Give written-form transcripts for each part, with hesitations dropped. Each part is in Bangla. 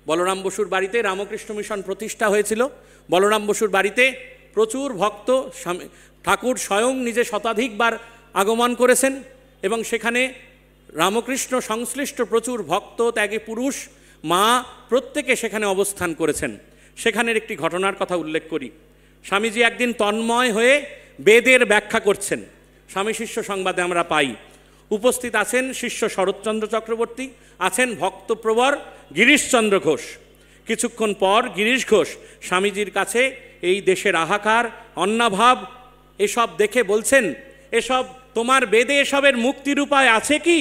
বলরাম বসুর বাড়িতে রামকৃষ্ণ মিশন প্রতিষ্ঠা হয়েছিল। বলরাম বসুর বাড়িতে প্রচুর ভক্ত, ঠাকুর স্বয়ং নিজে শতাধিকবার আগমন করেছেন এবং সেখানে রামকৃষ্ণ সংশ্লিষ্ট প্রচুর ভক্ত, ত্যাগী পুরুষ, মা প্রত্যেকে সেখানে অবস্থান করেছেন। সেখানের একটি ঘটনার কথা উল্লেখ করি। স্বামীজি একদিন তন্ময় হয়ে বেদের ব্যাখ্যা করছেন। স্বামী শিষ্য সংবাদে আমরা পাই উপস্থিত আছেন শিষ্য শরৎচন্দ্র চক্রবর্তী, আছেন ভক্তপ্রবর গিরিশচন্দ্র ঘোষ। কিছুক্ষণ পর গিরিশ ঘোষ স্বামীজির কাছে এই দেশের হাহাকার, অন্নাভাব এসব দেখে বলছেন, এসব তোমার বেদে এসবের মুক্তির উপায় আছে কি?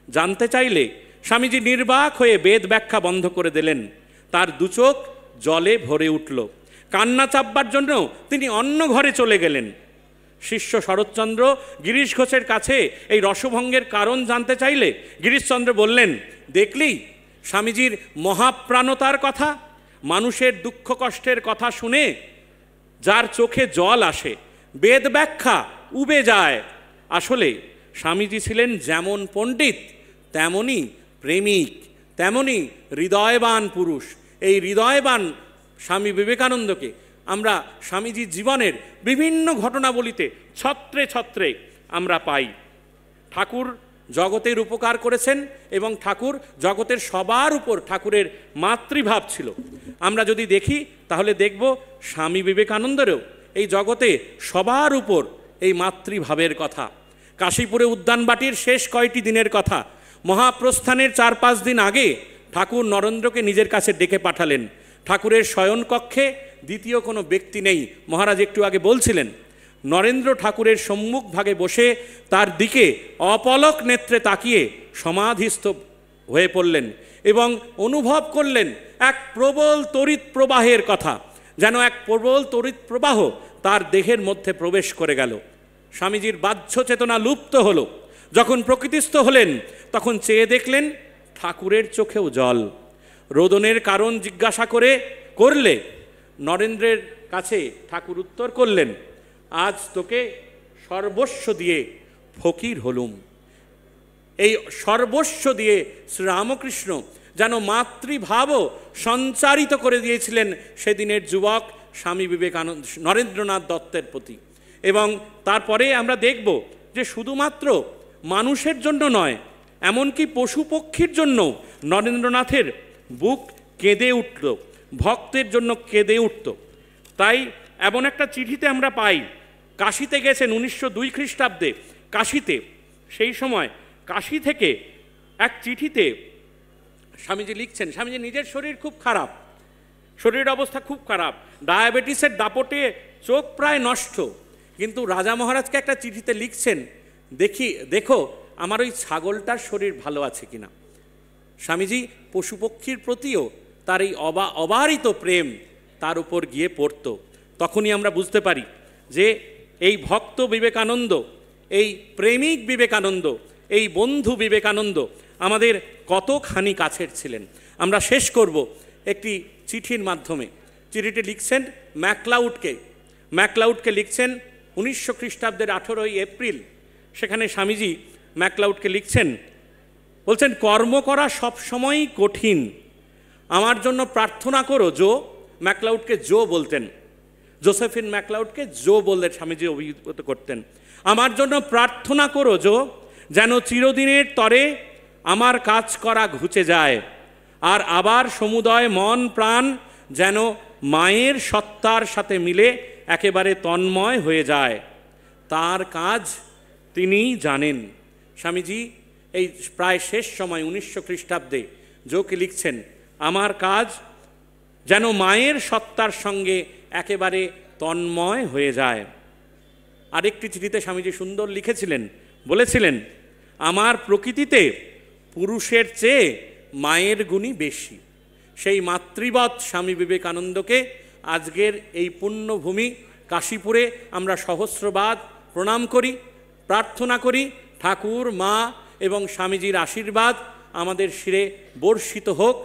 জানতে চাইলে স্বামীজি নির্বাক হয়ে বেদ ব্যাখ্যা বন্ধ করে দিলেন। তার দুচোখ জলে ভরে উঠল। কান্না চাপবার জন্য তিনি অন্য ঘরে চলে গেলেন। শিষ্য শরৎচন্দ্র গিরিশ ঘোষের কাছে এই রসভঙ্গের কারণ জানতে চাইলে গিরিশচন্দ্র বললেন, দেখলি স্বামীজির মহাপ্রাণতার কথা, মানুষের দুঃখ কষ্টের কথা শুনে যার চোখে জল আসে, বেদ ব্যাখ্যা উবে যায়। আসলে স্বামীজি ছিলেন যেমন পণ্ডিত তেমনই প্রেমিক, তেমনই হৃদয়বান পুরুষ। এই হৃদয়বান স্বামী বিবেকানন্দকে আমরা স্বামীজির জীবনের বিভিন্ন ঘটনাবলিতে ছত্রে ছত্রে আমরা পাই। ঠাকুর জগতের উপকার করেছেন এবং ঠাকুর জগতের সবার উপর ঠাকুরের মাতৃভাব ছিল। আমরা যদি দেখি তাহলে দেখব স্বামী বিবেকানন্দেরও এই জগতে সবার উপর এই মাতৃভাবের কথা। কাশীপুরে উদ্যানবাটির শেষ কয়টি দিনের কথা, মহাপ্রস্থানের 4-5 দিন আগে ঠাকুর নরেন্দ্রকে নিজের কাছে ডেকে পাঠালেন। ঠাকুরের শয়নকক্ষে দ্বিতীয় কোনো ব্যক্তি নেই। মহারাজ একটু আগে বলছিলেন, নরেন্দ্র ঠাকুরের সম্মুখ ভাগে বসে তার দিকে অপলক নেত্রে তাকিয়ে সমাধিস্থ হয়ে পড়লেন এবং অনুভব করলেন এক প্রবল তড়িৎ প্রবাহের কথা, যেন এক প্রবল তড়িৎ প্রবাহ তার দেহের মধ্যে প্রবেশ করে গেল। স্বামীজির বাহ্য চেতনা লুপ্ত হলো। যখন প্রকৃতিস্থ হলেন তখন চেয়ে দেখলেন ঠাকুরের চোখেও জল। রোদনের কারণ জিজ্ঞাসা করলে নরেন্দ্রের কাছে ঠাকুর উত্তর করলেন, আজ তোকে সর্বস্ব দিয়ে ফকির হলুম। এই সর্বস্ব দিয়ে শ্রীরামকৃষ্ণ যেন মাতৃভাবও সঞ্চারিত করে দিয়েছিলেন সেদিনের যুবক স্বামী বিবেকানন্দ নরেন্দ্রনাথ দত্তের প্রতি। এবং তারপরে আমরা দেখব যে শুধুমাত্র মানুষের জন্য নয়, এমনকি পশু পক্ষীর জন্য নরেন্দ্রনাথের বুক কেঁদে উঠল, ভক্তের জন্য কেঁদে উঠত। তাই এমন একটা চিঠিতে আমরা পাই, কাশীতে গেছেন 1902 খ্রিস্টাব্দে কাশীতে। সেই সময় কাশী থেকে এক চিঠিতে স্বামীজি লিখছেন, স্বামীজি নিজের শরীর খুব খারাপ, শরীরের অবস্থা খুব খারাপ, ডায়াবেটিসের দাপটে চোখ প্রায় নষ্ট, কিন্তু রাজা মহারাজকে একটা চিঠিতে লিখছেন, দেখো আমার ওই ছাগলটার শরীর ভালো আছে কিনা। স্বামীজি পশুপক্ষীর প্রতিও তার এই অবারিত প্রেম তার উপর গিয়ে পড়ত। তখনই আমরা বুঝতে পারি যে এই ভক্ত বিবেকানন্দ, এই প্রেমিক বিবেকানন্দ, এই বন্ধু বিবেকানন্দ আমাদের কতখানি কাছের ছিলেন। আমরা শেষ করব একটি চিঠির মাধ্যমে। চিঠিটি লিখছেন ম্যাকলাউডকে লিখছেন 1900 খ্রিস্টাব্দের 18 এপ্রিল। সেখানে স্বামীজি ম্যাকলাউডকে লিখছেন, বলছেন, কর্ম করা সবসময়ই কঠিন, আমার জন্য প্রার্থনা করো। ম্যাকলাউডকে বলতেন, জোসেফিন ম্যাকলাউডকে বললেন, স্বামীজি অভিহিত করতেন, আমার জন্য প্রার্থনা করো যেন চিরদিনের তরে আমার কাজ করা ঘুচে যায়, আর আবার সমুদয় মন প্রাণ যেন মায়ের সত্তার সাথে মিলে একেবারে তন্ময় হয়ে যায়। তার কাজ তিনিই জানেন। স্বামীজি এই প্রায় শেষ সময় 1900 খ্রিস্টাব্দে যোকে লিখছেন, আমার কাজ যেন মায়ের সত্তার সঙ্গে একেবারে তন্ময় হয়ে যায়। আরেকটি চিঠিতে স্বামীজি সুন্দর লিখেছিলেন, বলেছিলেন, আমার প্রকৃতিতে পুরুষের চেয়ে মায়ের গুণই বেশি। সেই মাতৃবৎ স্বামী বিবেকানন্দকে আজকের এই পুণ্যভূমি কাশীপুরে আমরা সহস্রবাদ প্রণাম করি, প্রার্থনা করি ঠাকুর, মা এবং স্বামীজির আশীর্বাদ আমাদের শিরে বর্ষিত হোক।